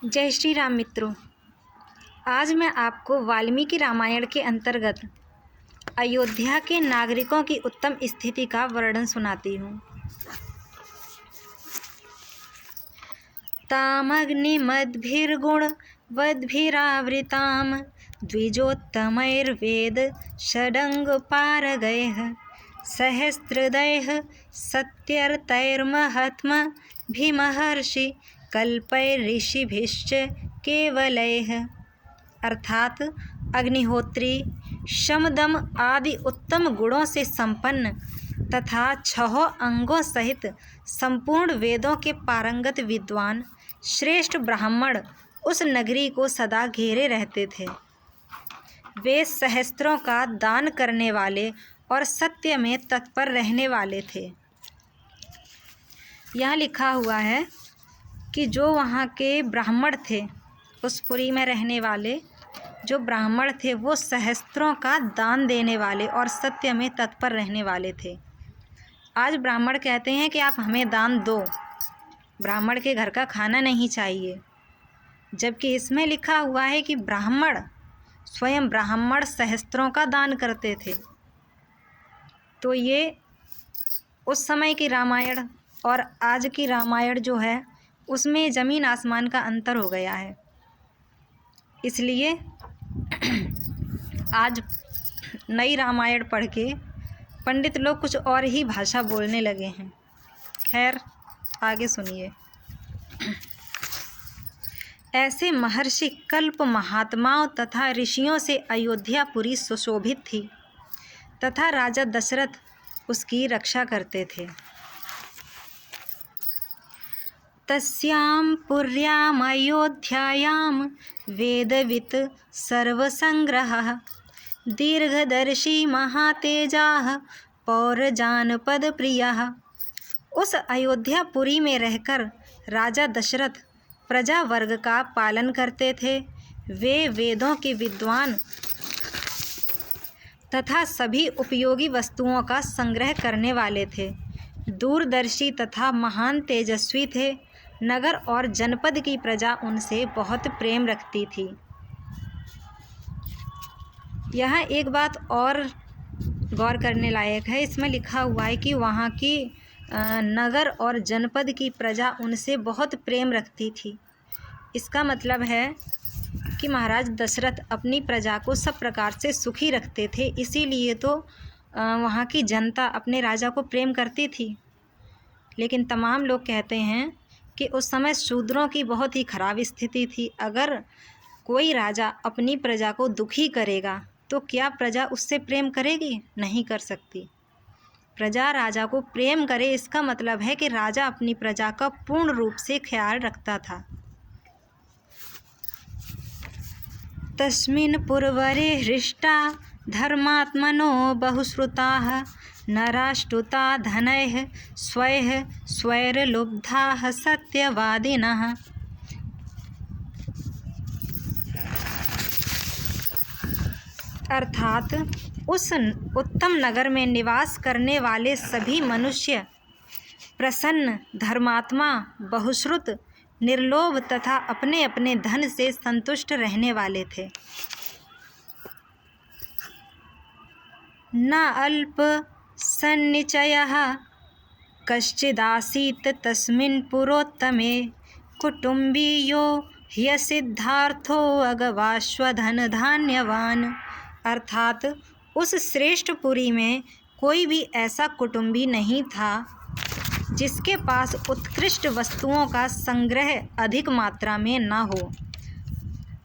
जय श्री राम मित्रों। आज मैं आपको वाल्मीकि रामायण के अंतर्गत अयोध्या के नागरिकों की उत्तम स्थिति का वर्णन सुनाती हूँ। तामग्निमद्भिर्गुणवद्भिरावृतां द्विजोत्तमैर्वेद षडङ्गपारगैः सहस्रदैः सत्यर्तैर्महात्मभिमहर्षि कल्पैर्ऋषिभिश्च केवलैः। अर्थात अग्निहोत्री शमदम आदि उत्तम गुणों से संपन्न तथा 6 अंगों सहित संपूर्ण वेदों के पारंगत विद्वान श्रेष्ठ ब्राह्मण उस नगरी को सदा घेरे रहते थे। वे सहस्त्रों का दान करने वाले और सत्य में तत्पर रहने वाले थे। यहाँ लिखा हुआ है कि जो वहाँ के ब्राह्मण थे, उस पुरी में रहने वाले जो ब्राह्मण थे, वो सहस्त्रों का दान देने वाले और सत्य में तत्पर रहने वाले थे। आज ब्राह्मण कहते हैं कि आप हमें दान दो, ब्राह्मण के घर का खाना नहीं चाहिए, जबकि इसमें लिखा हुआ है कि स्वयं ब्राह्मण सहस्त्रों का दान करते थे। तो ये उस समय की रामायण और आज की रामायण जो है उसमें ज़मीन आसमान का अंतर हो गया है। इसलिए आज नई रामायण पढ़ के पंडित लोग कुछ और ही भाषा बोलने लगे हैं। खैर, आगे सुनिए। ऐसे महर्षि कल्प महात्माओं तथा ऋषियों से अयोध्यापुरी सुशोभित थी तथा राजा दशरथ उसकी रक्षा करते थे। तस्यां पुर्याम् अयोध्यायां वेदवित् सर्वसंग्रहः दीर्घदर्शी महातेजाः पौरजानपदप्रियः। उस अयोध्यापुरी में रहकर राजा दशरथ प्रजा वर्ग का पालन करते थे। वे वेदों के विद्वान तथा सभी उपयोगी वस्तुओं का संग्रह करने वाले थे। दूरदर्शी तथा महान तेजस्वी थे। नगर और जनपद की प्रजा उनसे बहुत प्रेम रखती थी। यहाँ एक बात और गौर करने लायक है। इसमें लिखा हुआ है कि वहाँ की नगर और जनपद की प्रजा उनसे बहुत प्रेम रखती थी। इसका मतलब है कि महाराज दशरथ अपनी प्रजा को सब प्रकार से सुखी रखते थे, इसीलिए तो वहाँ की जनता अपने राजा को प्रेम करती थी। लेकिन तमाम लोग कहते हैं कि उस समय शूद्रों की बहुत ही खराब स्थिति थी। अगर कोई राजा अपनी प्रजा को दुखी करेगा तो क्या प्रजा उससे प्रेम करेगी? नहीं कर सकती। प्रजा राजा को प्रेम करे, इसका मतलब है कि राजा अपनी प्रजा का पूर्ण रूप से ख्याल रखता था। तस्मिन् पुरवरे हृष्टा धर्मात्मनो बहुश्रुताः नराष्टुता धनैः स्वैः स्वैर्लुब्धाः सत्यवादिनः। अर्थात उस उत्तम नगर में निवास करने वाले सभी मनुष्य प्रसन्न, धर्मात्मा, बहुश्रुत, निर्लोभ तथा अपने अपने धन से संतुष्ट रहने वाले थे। न अल्प सन्निचयः कश्चिदासीत् तस्मिन् पुरोत्तमे कुटुम्बीयो ह्यसिद्धार्थो अगवाश्वधन धान्यवान। अर्थात उस श्रेष्ठ पुरी में कोई भी ऐसा कुटुंबी नहीं था जिसके पास उत्कृष्ट वस्तुओं का संग्रह अधिक मात्रा में न हो,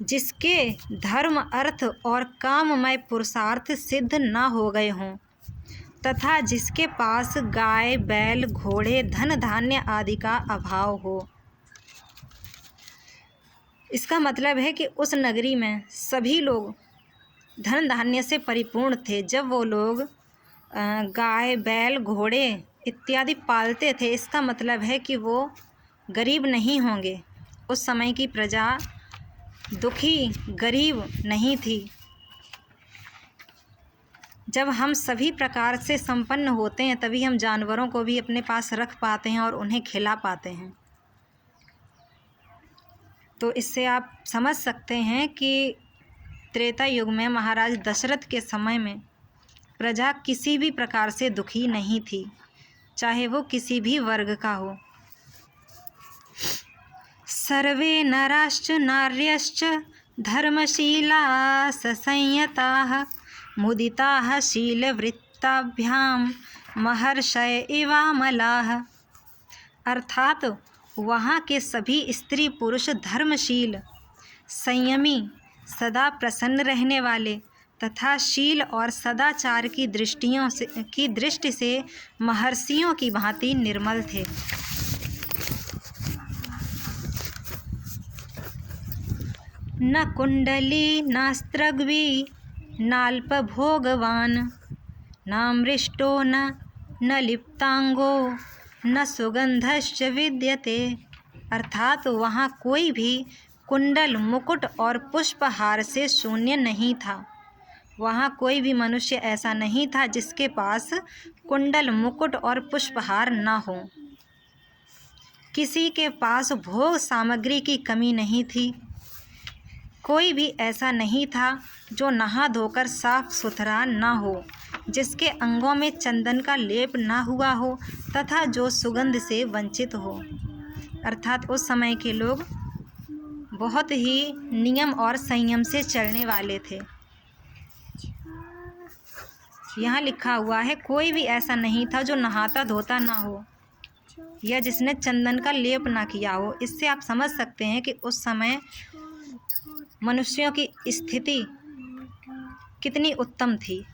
जिसके धर्म, अर्थ और काममय पुरुषार्थ सिद्ध न हो गए हों तथा जिसके पास गाय, बैल, घोड़े, धन धान्य आदि का अभाव हो। इसका मतलब है कि उस नगरी में सभी लोग धन धान्य से परिपूर्ण थे। जब वो लोग गाय, बैल, घोड़े इत्यादि पालते थे, इसका मतलब है कि वो गरीब नहीं होंगे। उस समय की प्रजा दुखी, गरीब नहीं थी। जब हम सभी प्रकार से संपन्न होते हैं तभी हम जानवरों को भी अपने पास रख पाते हैं और उन्हें खिला पाते हैं। तो इससे आप समझ सकते हैं कि त्रेता युग में महाराज दशरथ के समय में प्रजा किसी भी प्रकार से दुखी नहीं थी, चाहे वो किसी भी वर्ग का हो। सर्वे नराश्च नार्यश्च धर्मशीला संयताः मुदिताः शीलवृत्ताभ्याम महर्षय इवामलाः। अर्थात वहाँ के सभी स्त्री पुरुष धर्मशील, संयमी, सदा प्रसन्न रहने वाले तथा शील और सदाचार की दृष्टि से महर्षियों की भांति निर्मल थे। न कुंडली नास्त्रग्वी नाल्पभोगवान नामृष्टो न लिप्तांगो न सुगंधश्च विद्यते। अर्थात वहाँ कोई भी कुंडल, मुकुट और पुष्पहार से शून्य नहीं था। वहाँ कोई भी मनुष्य ऐसा नहीं था जिसके पास कुंडल, मुकुट और पुष्पहार न हो। किसी के पास भोग सामग्री की कमी नहीं थी। कोई भी ऐसा नहीं था जो नहा धोकर साफ सुथरा न हो, जिसके अंगों में चंदन का लेप ना हुआ हो तथा जो सुगंध से वंचित हो। अर्थात उस समय के लोग बहुत ही नियम और संयम से चलने वाले थे। यहाँ लिखा हुआ है कोई भी ऐसा नहीं था जो नहाता धोता ना हो या जिसने चंदन का लेप ना किया हो। इससे आप समझ सकते हैं कि उस समय मनुष्यों की स्थिति कितनी उत्तम थी।